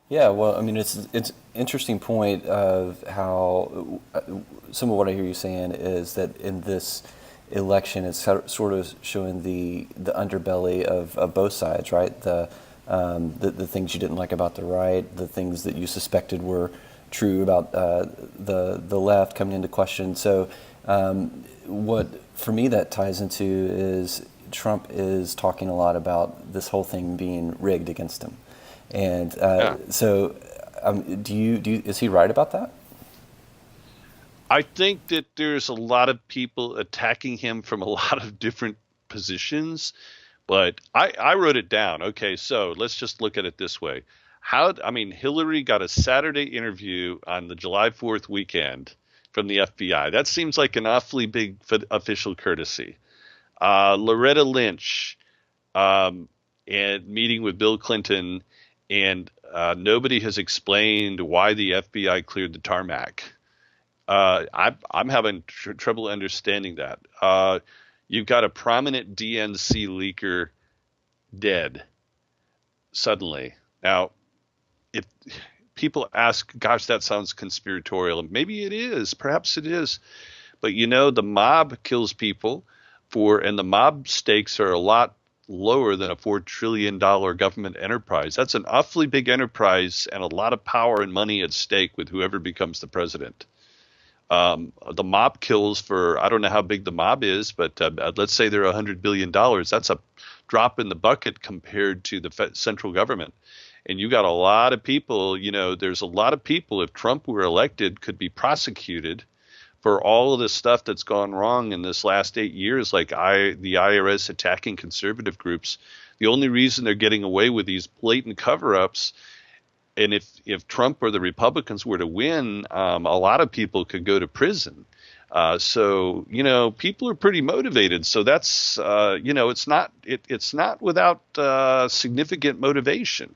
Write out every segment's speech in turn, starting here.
Yeah, well, I mean, it's interesting point of how some of what I hear you saying is that in this election, it's sort of showing the underbelly of both sides, right? The things you didn't like about the right, the things that you suspected were true about the left coming into question. So, what for me that ties into is Trump is talking a lot about this whole thing being rigged against him. And Yeah. is he right about that? I think that there's a lot of people attacking him from a lot of different positions, but I wrote it down. Okay, so let's just look at it this way. I mean, Hillary got a Saturday interview on the July 4th weekend from the FBI. That seems like an awfully big official courtesy. Loretta Lynch, um, and meeting with Bill Clinton, and nobody has explained why the FBI cleared the tarmac. I'm having trouble understanding that. You've got a prominent DNC leaker dead suddenly. Now, if people ask, gosh, that sounds conspiratorial, maybe it is, perhaps it is, but the mob kills people and the mob stakes are a lot lower than a $4 trillion government enterprise. That's an awfully big enterprise and a lot of power and money at stake with whoever becomes the president. The mob kills for, I don't know how big the mob is, but let's say they're $100 billion. That's a drop in the bucket compared to the central government. And you got a lot of people, there's a lot of people, if Trump were elected, could be prosecuted for all of the stuff that's gone wrong in this last 8 years, like the IRS attacking conservative groups. The only reason they're getting away with these blatant cover-ups, and if Trump or the Republicans were to win, a lot of people could go to prison. So people are pretty motivated. So that's it's not without significant motivation.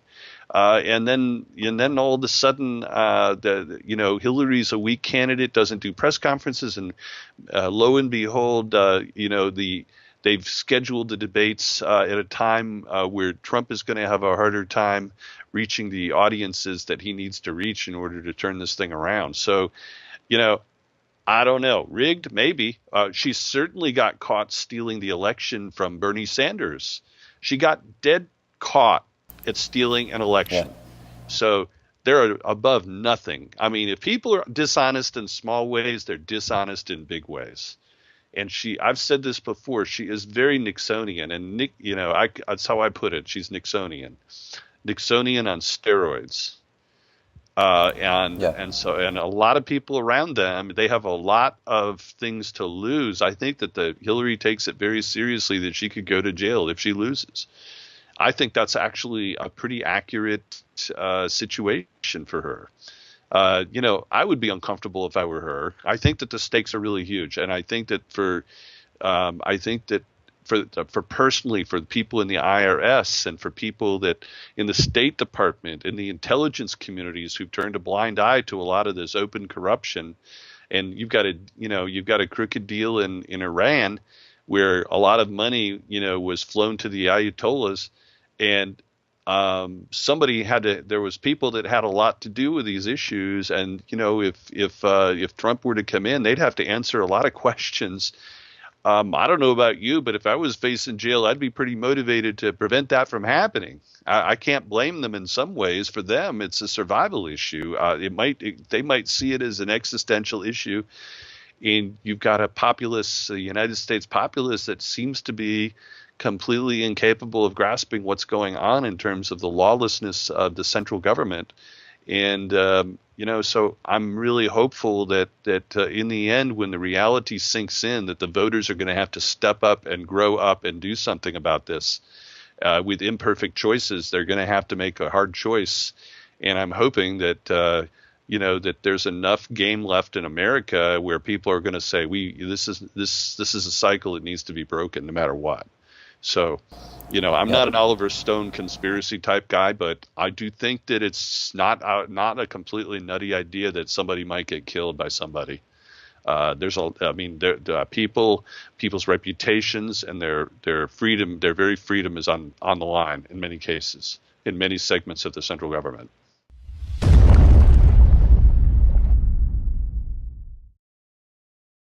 And then all of a sudden, Hillary's a weak candidate, doesn't do press conferences, and lo and behold, they've scheduled the debates at a time where Trump is going to have a harder time reaching the audiences that he needs to reach in order to turn this thing around. So, you know, I don't know. Rigged, maybe. She certainly got caught stealing the election from Bernie Sanders. She got dead caught at stealing an Yeah. election. So they're above nothing. I mean, if people are dishonest in small ways, they're dishonest in big ways. And I've said this before, she is very Nixonian. And that's how I put it. She's Nixonian. Nixonian on steroids. And Yeah. and so and a lot of people around them, they have a lot of things to lose. I think that the Hillary takes it very seriously that she could go to jail if she loses. I think that's actually a pretty accurate situation for her. I would be uncomfortable if I were her. I think that the stakes are really huge, and I think that for personally for people in the IRS and for people that in the State Department, in the intelligence communities who've turned a blind eye to a lot of this open corruption, and you've got a crooked deal in Iran where a lot of money was flown to the Ayatollahs, and there was people that had a lot to do with these issues, and if Trump were to come in, they'd have to answer a lot of questions. I don't know about you, but if I was facing jail, I'd be pretty motivated to prevent that from happening. I can't blame them in some ways. For them, it's a survival issue. They might see it as an existential issue, and you've got a United States populace that seems to be completely incapable of grasping what's going on in terms of the lawlessness of the central government. And so I'm really hopeful that in the end, when the reality sinks in, that the voters are going to have to step up and grow up and do something about this. With imperfect choices, they're going to have to make a hard choice, and I'm hoping that there's enough game left in America where people are going to say, this is a cycle that needs to be broken no matter what. So, I'm Yeah. not an Oliver Stone conspiracy type guy, but I do think that it's not a completely nutty idea that somebody might get killed by somebody. I mean, people's reputations and their freedom, their very freedom is on the line in many cases, in many segments of the central government.